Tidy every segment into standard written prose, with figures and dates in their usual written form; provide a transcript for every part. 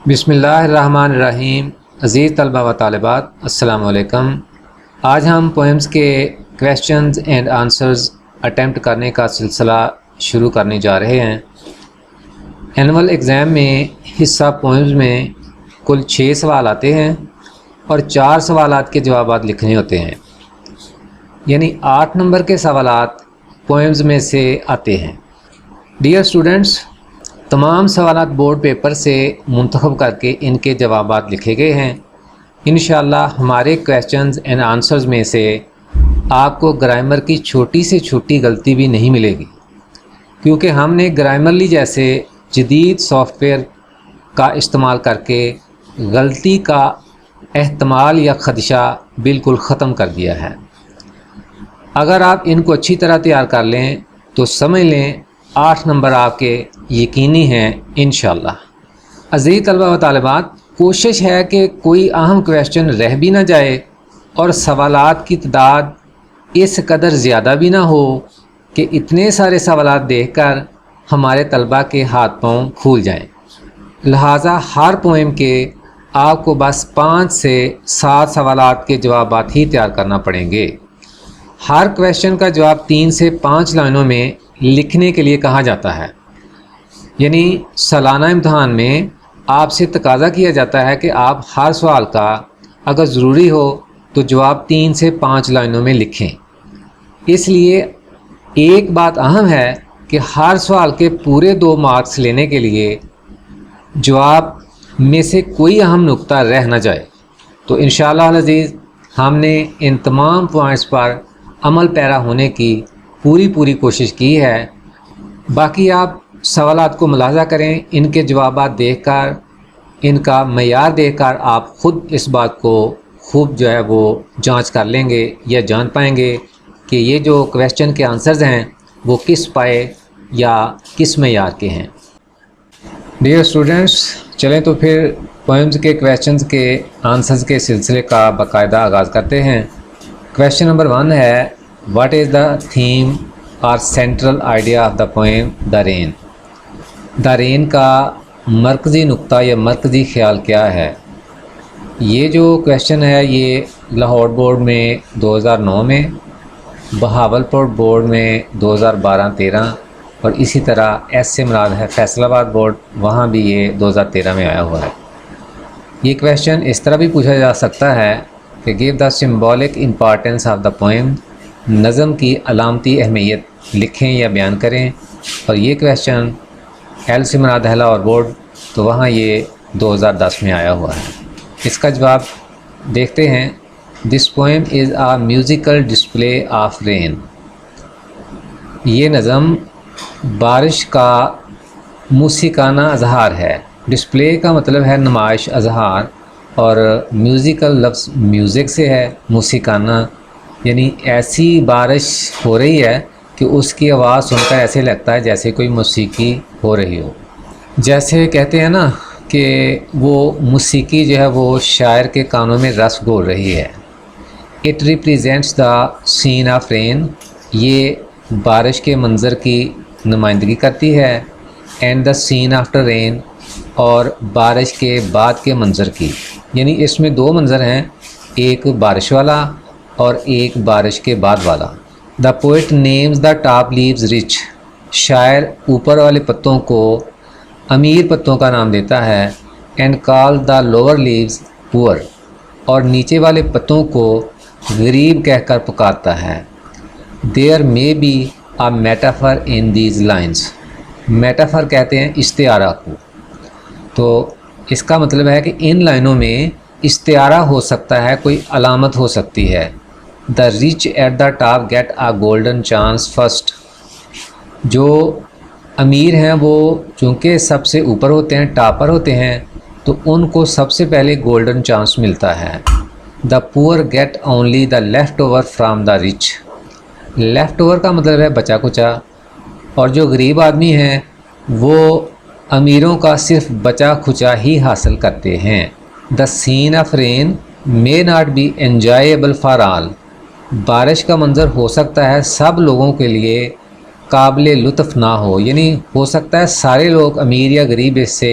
بسم اللہ الرحمن الرحیم۔ عزیز طلبہ و طالبات، السلام علیکم۔ آج ہم پوئمز کے کویسچنز اینڈ آنسرز اٹیمپٹ کرنے کا سلسلہ شروع کرنے جا رہے ہیں۔ اینول ایگزام میں حصہ پوئمز میں کل 6 سوال آتے ہیں اور 4 سوالات کے جوابات لکھنے ہوتے ہیں، یعنی 8 نمبر کے سوالات پوئمز میں سے آتے ہیں۔ ڈیئر اسٹوڈنٹس، تمام سوالات بورڈ پیپر سے منتخب کر کے ان کے جوابات لکھے گئے ہیں۔ انشاءاللہ ہمارے کویسچنز اینڈ آنسرز میں سے آپ کو گرامر کی چھوٹی سے چھوٹی غلطی بھی نہیں ملے گی، کیونکہ ہم نے گرامرلی جیسے جدید سافٹ ویئر کا استعمال کر کے غلطی کا احتمال یا خدشہ بالکل ختم کر دیا ہے۔ اگر آپ ان کو اچھی طرح تیار کر لیں تو سمجھ لیں 8 نمبر آپ کے یقینی ہیں انشاءاللہ۔ عزیز طلبہ و طالبات، کوشش ہے کہ کوئی اہم کویسچن رہ بھی نہ جائے اور سوالات کی تعداد اس قدر زیادہ بھی نہ ہو کہ اتنے سارے سوالات دیکھ کر ہمارے طلبہ کے ہاتھ پاؤں پھول جائیں۔ لہٰذا ہر پوئم کے آپ کو بس 5 سے 7 سوالات کے جوابات ہی تیار کرنا پڑیں گے۔ ہر کویسچن کا جواب 3 سے 5 لائنوں میں لکھنے کے لیے کہا جاتا ہے، یعنی سالانہ امتحان میں آپ سے تقاضا کیا جاتا ہے کہ آپ ہر سوال کا اگر ضروری ہو تو جواب 3 سے 5 لائنوں میں لکھیں۔ اس لیے ایک بات اہم ہے کہ ہر سوال کے پورے 2 مارکس لینے کے لیے جواب میں سے کوئی اہم نقطہ رہ نہ جائے۔ تو انشاءاللہ العزیز ہم نے ان تمام پوائنٹس پر عمل پیرا ہونے کی پوری کوشش کی ہے۔ باقی آپ سوالات کو ملاحظہ کریں، ان کے جوابات دیکھ کر، ان کا معیار دیکھ کر آپ خود اس بات کو خوب وہ جانچ کر لیں گے یا جان پائیں گے کہ یہ جو کویسچن کے آنسرز ہیں وہ کس پائے یا کس معیار کے ہیں۔ ڈیئر اسٹوڈنٹس، چلیں تو پھر پوئمز کے کویسچنز کے آنسرز کے سلسلے کا باقاعدہ آغاز کرتے ہیں۔ کویسچن نمبر 1 ہے، واٹ از دا تھیم اور central idea of the poem the rain? The rain کا مرکزی نقطہ یا مرکزی خیال کیا ہے؟ یہ جو کویسچن ہے یہ لاہور بورڈ میں 2009 میں، بہاول پور بورڈ میں 2012-13 اور اسی طرح ایس سے مراد ہے فیصل آباد بورڈ، وہاں بھی یہ 2013 میں آیا ہوا ہے۔ یہ کویسچن اس طرح بھی پوچھا جا سکتا ہے کہ give the symbolic importance of the poem, نظم کی علامتی اہمیت لکھیں یا بیان کریں، اور یہ کویسچن ایل سے مراد ہے لاہور بورڈ، تو وہاں یہ 2010 میں آیا ہوا ہے۔ اس کا جواب دیکھتے ہیں۔ This poem is a musical display of rain. یہ نظم بارش کا موسیقانہ اظہار ہے۔ ڈسپلے کا مطلب ہے نمائش، اظہار، اور میوزیکل لفظ میوزک سے ہے، موسیقانہ یعنی ایسی بارش ہو رہی ہے کہ اس کی آواز سن کر ایسے لگتا ہے جیسے کوئی موسیقی ہو رہی ہو۔ جیسے کہتے ہیں نا کہ وہ موسیقی جو ہے وہ شاعر کے کانوں میں رس گھول رہی ہے۔ It represents the scene of rain, یہ بارش کے منظر کی نمائندگی کرتی ہے، اینڈ دا سین آفٹر رین، اور بارش کے بعد کے منظر کی، یعنی اس میں 2 منظر ہیں، ایک بارش والا اور ایک بارش کے بعد والا۔ The poet names the top leaves rich, شاعر اوپر والے پتوں کو امیر پتوں کا نام دیتا ہے، and call the lower leaves pour, اور نیچے والے پتوں کو غریب کہہ کر پکارتا ہے۔ There may be a metaphor in these lines, metaphor کہتے ہیں استعارہ کو، تو اس کا مطلب ہے کہ ان لائنوں میں استعارہ ہو سکتا ہے، کوئی علامت ہو سکتی ہے۔ The rich at the top get a golden chance first, جو امیر ہیں وہ چونکہ سب سے اوپر ہوتے ہیں، ٹاپر ہوتے ہیں، تو ان کو سب سے پہلے گولڈن چانس ملتا ہے۔ The poor get only the left over from the rich, left over کا مطلب ہے بچا کچا، اور جو غریب آدمی ہیں وہ امیروں کا صرف بچا کھچا ہی حاصل کرتے ہیں۔ The scene of rain may not be enjoyable for all، بارش کا منظر ہو سکتا ہے سب لوگوں کے لیے قابل لطف نہ ہو، یعنی ہو سکتا ہے سارے لوگ امیر یا غریب اس سے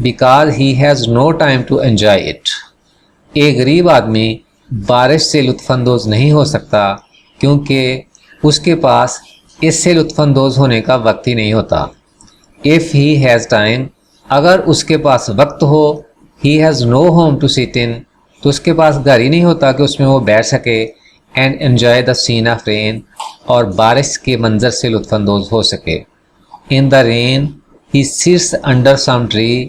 because he has no time to enjoy it. ایک غریب آدمی بارش سے لطف اندوز نہیں ہو سکتا کیونکہ اس کے پاس اس سے لطف اندوز ہونے کا وقت ہی نہیں ہوتا. If he has time, اگر اس کے پاس وقت ہو, he has no home to sit in, تو اس کے پاس گھر ہی نہیں ہوتا کہ اس میں وہ بیٹھ سکے, and enjoy the scene of rain, اور بارش کے منظر سے لطف اندوز ہو سکے. In the rain, he sits under some tree,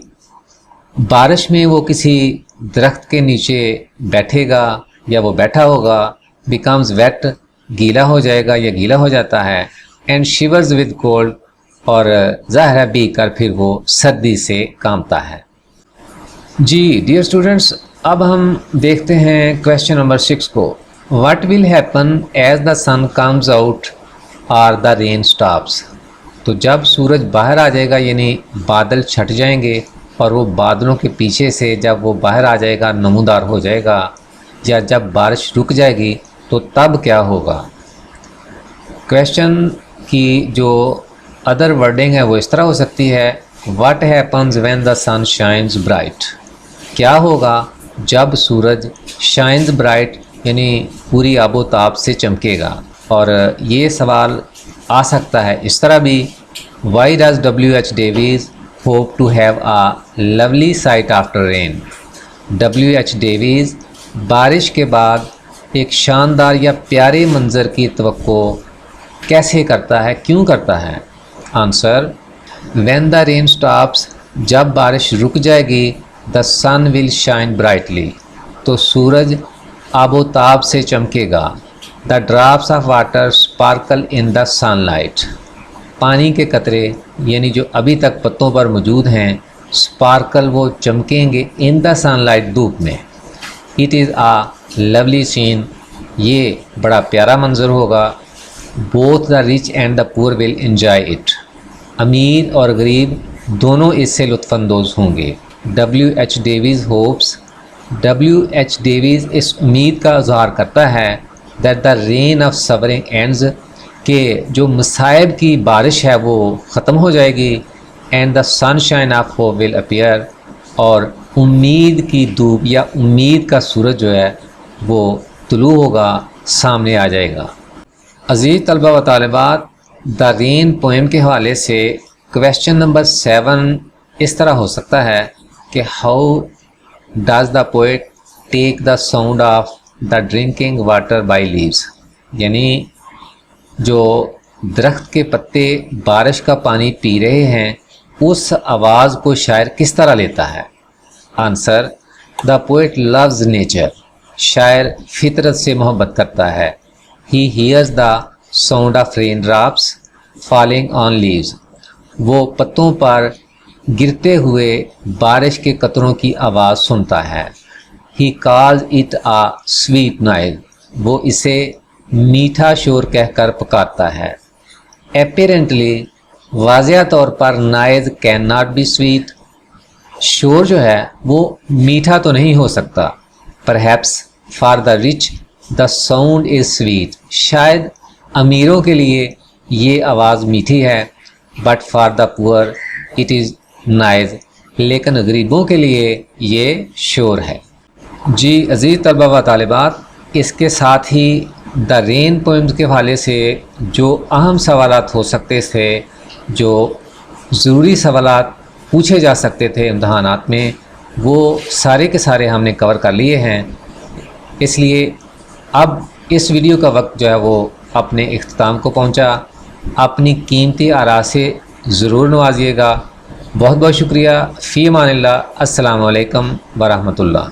بارش میں وہ کسی درخت کے نیچے بیٹھے گا یا وہ بیٹھا ہوگا. becomes wet, گیلا ہو جائے گا یا گیلا ہو جاتا ہے. and shivers with cold, اور ظاہر ہے بھیگ کر پھر وہ سردی سے کانپتا ہے. جی ڈیئر اسٹوڈنٹس، اب ہم دیکھتے ہیں کویشچن نمبر 6 کو. What will happen as the sun comes out اور دا رین اسٹاپس. تو جب سورج باہر آ جائے گا یعنی بادل چھٹ جائیں گے اور وہ بادلوں کے پیچھے سے جب وہ باہر آ جائے گا نمودار ہو جائے گا، یا جب بارش رک جائے گی تو تب کیا ہوگا. کویشچن کی جو ادر ورڈنگ ہے وہ اس طرح ہو سکتی ہے: what happens when the sun shines bright. کیا ہوگا جب سورج شائنز برائٹ یعنی پوری آب و تاب سے چمکے گا. اور یہ سوال آ سکتا ہے اس طرح بھی: why does W H Davies hope to have a lovely sight after rain. W H Davies بارش کے بعد ایک شاندار یا پیارے منظر کی توقع کیسے کرتا ہے، کیوں کرتا ہے؟ Answer: when the rain stops, جب بارش رک جائے گی، دا سن ول شائن برائٹلی، تو سورج آب و تاب سے چمکے گا. The drops of water sparkle in the sunlight, پانی کے قطرے یعنی جو ابھی تک پتوں پر موجود ہیں، اسپارکل وہ چمکیں گے ان دا سن لائٹ، دھوپ میں. اٹ از اے لولی سین، یہ بڑا پیارا منظر ہوگا. Both the reach and the پور ول انجوائے اٹ، امیر اور غریب دونوں اس سے لطف اندوز ہوں گے. W H Davies hopes, W H Davies اس امید کا اظہار کرتا ہے that the rain of suffering ends, کہ جو مصائب کی بارش ہے وہ ختم ہو جائے گی. And the sunshine of hope will appear, اور امید کی دھوپ یا امید کا سورج جو ہے وہ طلوع ہوگا، سامنے آ جائے گا. عزیز طلبہ و طالبات، دا رین پوئم کے حوالے سے کویشچن نمبر 7 اس طرح ہو سکتا ہے کہ how does the poet take the sound of the drinking water by leaves, یعنی جو درخت کے پتے بارش کا پانی پی رہے ہیں اس آواز کو شاعر کس طرح لیتا ہے. Answer: the poet loves nature, شاعر فطرت سے محبت کرتا ہے. He hears the sound of rain drops falling on leaves, وہ پتوں پر گرتے ہوئے بارش کے قطروں کی آواز سنتا ہے. He calls it a sweet noise, وہ اسے میٹھا شور کہہ کر پکارتا ہے. اپیرنٹلی، واضح طور پر noise can not be sweet, شور جو ہے وہ میٹھا تو نہیں ہو سکتا. Perhaps for the rich the sound is sweet, شاید امیروں کے لیے یہ آواز میٹھی ہے. بٹ فار دا پور اٹ از نائز، لیکن غریبوں کے لیے یہ شور ہے. جی عزیز طلبہ و طالبات، اس کے ساتھ ہی دا رین پوئمز کے حوالے سے جو اہم سوالات ہو سکتے تھے، جو ضروری سوالات پوچھے جا سکتے تھے امتحانات میں، وہ سارے کے سارے ہم نے کور کر لیے ہیں. اس لیے اب اس ویڈیو کا وقت جو ہے وہ اپنے اختتام کو پہنچا. اپنی قیمتی آراء سے ضرور نوازیے گا. بہت بہت شکریہ. فی امان اللہ. السلام علیکم ورحمۃ اللہ.